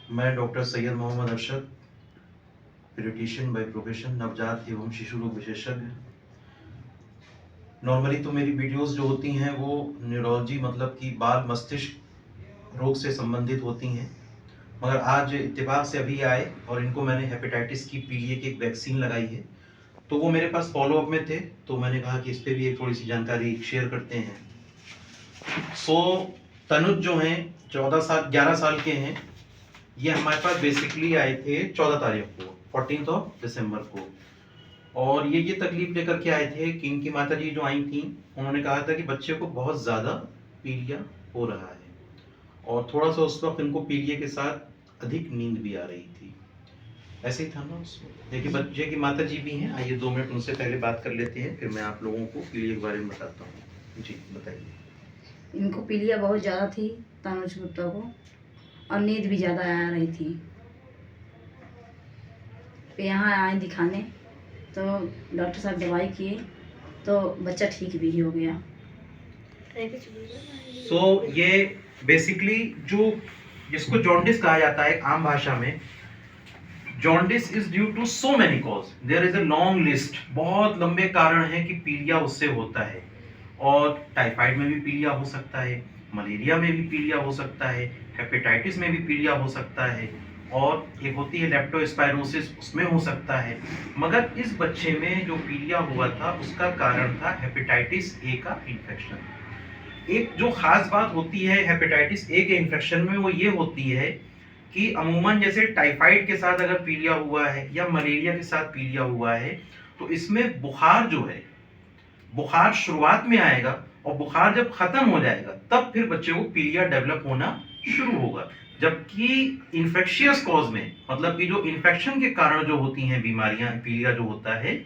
मैं doctor Syed Mohammad Arshad, paediatrician by profession, नवजात एवं शिशु रोग विशेषज्ञ। नॉर्मली तो मेरी वीडियोस जो होती हैं वो न्यूरोलॉजी मतलब कि बाल मस्तिष्क रोग से संबंधित होती हैं, मगर आज इत्तेफाक से अभी आए और इनको मैंने हेपेटाइटिस की पीलिया की एक वैक्सीन लगाई है, तो वो मेरे पास फॉलोअप में थे, तो मैंने कहा कि इस पर भी एक थोड़ी सी जानकारी शेयर करते हैं। तनुज जो हैं 11 साल के हैं। ये हमारे पास बेसिकली आए थे 14 तारीख को, 14 दिसंबर को, और ये तकलीफ लेकर के आए थे कि इनकी माता जी जो आई थी उन्होंने कहा था कि बच्चे को बहुत ज़्यादा पीलिया हो रहा है, और थोड़ा सा उस वक्त इनको पीलिया के साथ अधिक नींद भी आ रही थी। ऐसे ही था ना उसमें। देखिए बच्चे की माता जी भी हैं, आइए 2 मिनट उनसे पहले बात कर लेते हैं, फिर मैं आप लोगों को पीलिया के बारे में बताता हूँ। जी बताइए। इनको पीलिया बहुत ज़्यादा थी, तनुज गुप्ता को, और नींद भी ज़्यादा आ रही थी। फिर यहाँ आए दिखाने तो डॉक्टर साहब दवाई किए तो बच्चा ठीक भी हो गया। ये बेसिकली जो जिसको जॉन्डिस कहा जाता है आम भाषा में, jaundice is due to so many cause, there is a long list, बहुत लंबे कारण हैं कि पीलिया उससे होता है। और टाइफाइड में भी पीलिया हो सकता है, मलेरिया में भी पीलिया हो सकता है, हेपेटाइटिस में भी पीलिया हो सकता है, और एक होती है लेप्टोस्पायरोसिस, उसमें हो सकता है। मगर इस बच्चे में जो पीलिया हुआ था उसका कारण था हेपेटाइटिस ए का इन्फेक्शन। एक जो खास बात होती है हेपेटाइटिस ए के इन्फेक्शन में वो ये होती है कि अमूमन जैसे टाइफाइड के साथ अगर पीलिया हुआ है या मलेरिया के साथ पीलिया हुआ है, तो इसमें बुखार जो है, बुखार शुरुआत में आएगा और बुखार जब खत्म हो जाएगा तब फिर बच्चे को पीलिया डेवलप होना शुरू होगा। जबकि इन्फेक्शियस कॉज में, मतलब कि जो इन्फेक्शन के कारण जो होती हैं बीमारियां, पीलिया जो होता है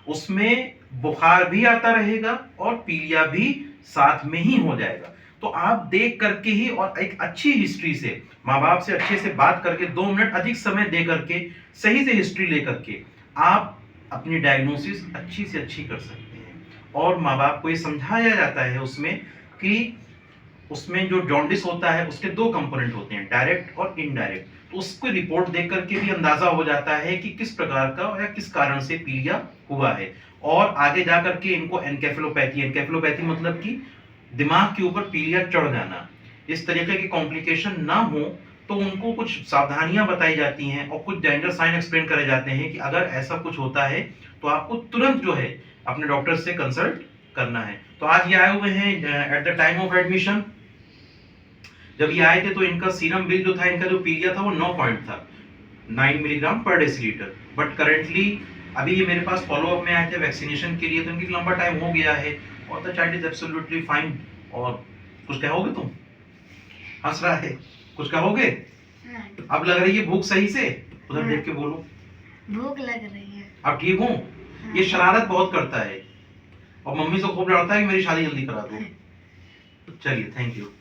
उसमें बुखार भी आता रहेगा और पीलिया भी साथ में ही हो जाएगा। तो आप देख करके ही और एक अच्छी हिस्ट्री से, माँ बाप से अच्छे से बात करके 2 मिनट अधिक समय दे करके सही से हिस्ट्री लेकर के आप अपनी डायग्नोसिस अच्छी से अच्छी कर सकते हैं। और माँ बाप को ये समझाया जाता है उसमें कि उसमें जो जॉन्डिस होता है उसके 2 कंपोनेंट होते हैं, डायरेक्ट और इनडायरेक्ट। तो उसको रिपोर्ट देख करके भी अंदाजा हो जाता है कि किस प्रकार का या किस कारण से पीलिया हुआ है। और आगे जाकर के इनको एनकेफेलोपैथी, एनकेफेलोपैथी मतलब कि दिमाग के ऊपर पीलिया चढ़ जाना, इस तरीके की कॉम्प्लिकेशन ना हो तो उनको कुछ सावधानियां बताई जाती हैं और कुछ डेंजर साइन एक्सप्लेन करे जाते हैं कि अगर ऐसा कुछ होता है तो आपको तुरंत जो है अपने डॉक्टर से कंसल्ट करना है। तो आज ये आए हुए हैं at the time of admission. जब ये आए थे तो इनका सीरम बिल जो था, इनका जो पीलिया था वो 9 पॉइंट था, 9 मिलीग्राम पर डेसीलीटर। बट करेंटली अभी ये मेरे पास फॉलोअप में आए थे वैक्सीनेशन के लिए, तो इनकी लंबा टाइम हो गया है और the child is absolutely fine. और कुछ कहोगे तुम? हंस रहा है, कुछ कहोगे? अब लग रही है भूख सही से? उधर देख के बोलो। भूख लग रही है। अब ठीक हूँ? ये शरारत बहुत करता है और मम्मी से खूब लड़ता है कि मेरी शादी जल्दी करा दो। चलिए, थैंक यू।